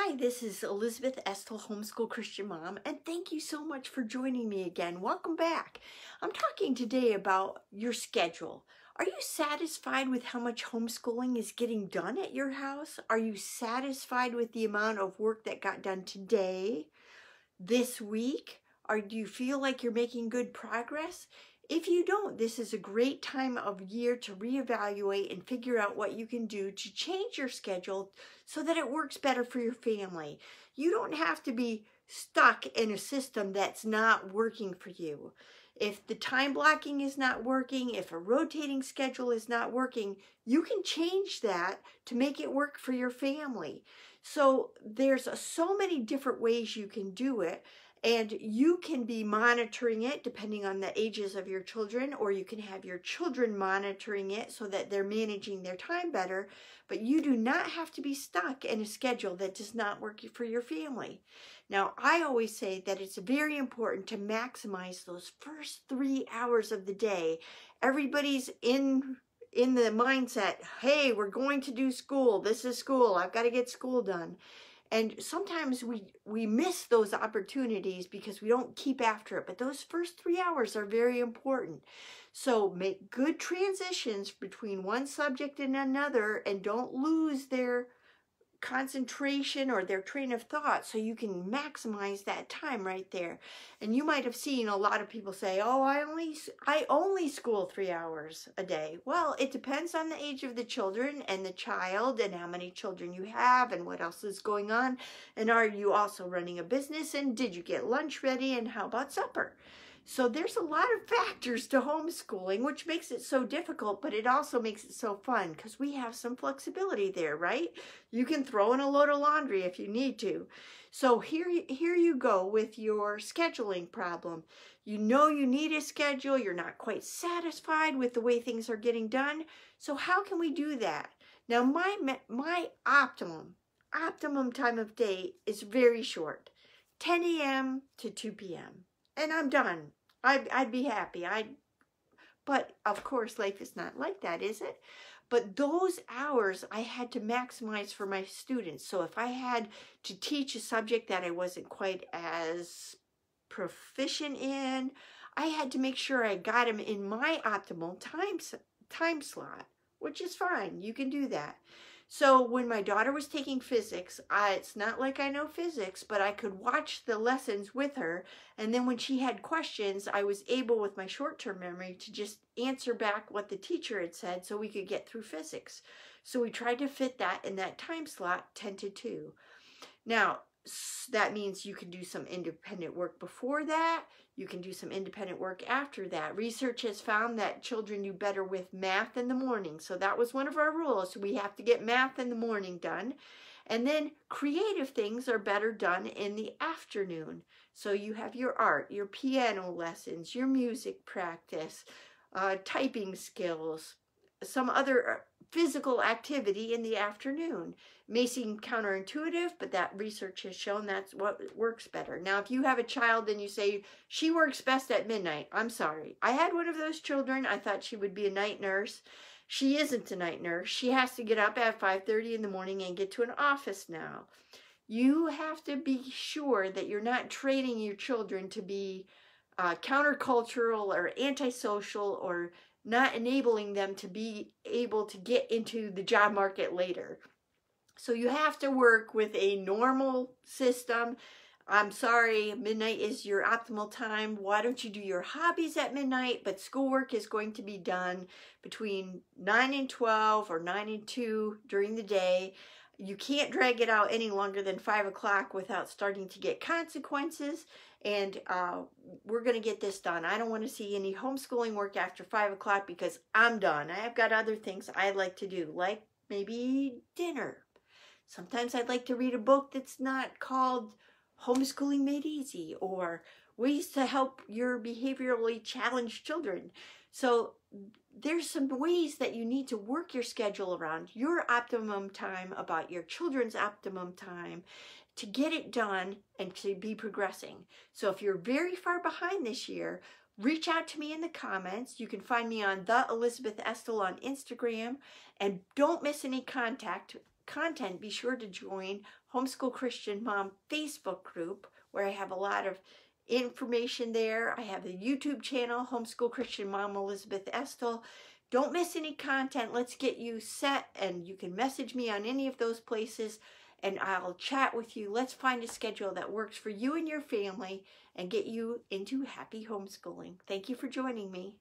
Hi, this is Elizabeth Estel, Homeschool Christian Mom, and thank you so much for joining me again. Welcome back. I'm talking today about your schedule. Are you satisfied with how much homeschooling is getting done at your house? Are you satisfied with the amount of work that got done today, this week? Or do you feel like you're making good progress? If you don't, this is a great time of year to reevaluate and figure out what you can do to change your schedule so that it works better for your family. You don't have to be stuck in a system that's not working for you. If the time blocking is not working, if a rotating schedule is not working, you can change that to make it work for your family. So there's so many different ways you can do it. And you can be monitoring it depending on the ages of your children, or you can have your children monitoring it so that they're managing their time better. But you do not have to be stuck in a schedule that does not work for your family. Now, I always say that it's very important to maximize those first 3 hours of the day. Everybody's in the mindset, hey, we're going to do school. This is school. I've got to get school done. And sometimes we miss those opportunities because we don't keep after it. But those first 3 hours are very important. So make good transitions between one subject and another and don't lose their concentration or their train of thought, so you can maximize that time right there. And you might have seen a lot of people say, oh, I only school 3 hours a day. Well, it depends on the age of the children and the child and how many children you have and what else is going on. And are you also running a business? And did you get lunch ready? And how about supper? So there's a lot of factors to homeschooling, which makes it so difficult, but it also makes it so fun because we have some flexibility there, right? You can throw in a load of laundry if you need to. So here you go with your scheduling problem. You know you need a schedule. You're not quite satisfied with the way things are getting done. So how can we do that? Now, my optimum time of day is very short, 10 a.m. to 2 p.m. And I'm done. I'd be happy. But of course, life is not like that, is it? But those hours I had to maximize for my students. So if I had to teach a subject that I wasn't quite as proficient in, I had to make sure I got them in my optimal time slot, which is fine. You can do that. So when my daughter was taking physics, it's not like I know physics, but I could watch the lessons with her. And then when she had questions, I was able with my short-term memory to just answer back what the teacher had said so we could get through physics. So we tried to fit that in that time slot, 10 to 2. Now, that means you can do some independent work before that. You can do some independent work after that. Research has found that children do better with math in the morning. So that was one of our rules. We have to get math in the morning done. And then creative things are better done in the afternoon. So you have your art, your piano lessons, your music practice, typing skills, some other physical activity in the afternoon. May seem counterintuitive, but that research has shown that's what works better. Now, if you have a child and you say, she works best at midnight, I'm sorry. I had one of those children. I thought she would be a night nurse. She isn't a night nurse. She has to get up at 5:30 in the morning and get to an office now. You have to be sure that you're not training your children to be countercultural or antisocial, or not enabling them to be able to get into the job market later. So you have to work with a normal system. I'm sorry, midnight is your optimal time. Why don't you do your hobbies at midnight? But schoolwork is going to be done between 9 and 12 or 9 and 2 during the day. You can't drag it out any longer than 5 o'clock without starting to get consequences. And we're going to get this done. I don't want to see any homeschooling work after 5 o'clock because I'm done. I've got other things I'd like to do, like maybe dinner. Sometimes I'd like to read a book that's not called Homeschooling Made Easy or Ways to Help Your Behaviorally Challenged Children. So there's some ways that you need to work your schedule around your optimum time, about your children's optimum time, to get it done and to be progressing. So if you're very far behind this year, reach out to me in the comments. You can find me on The Elizabeth Estel on Instagram. And don't miss any contact content, be sure to join Homeschool Christian Mom Facebook group, where I have a lot of information there. I have a YouTube channel, Homeschool Christian Mom Elizabeth Estill. Don't miss any content. Let's get you set, and you can message me on any of those places, and I'll chat with you. Let's find a schedule that works for you and your family and get you into happy homeschooling. Thank you for joining me.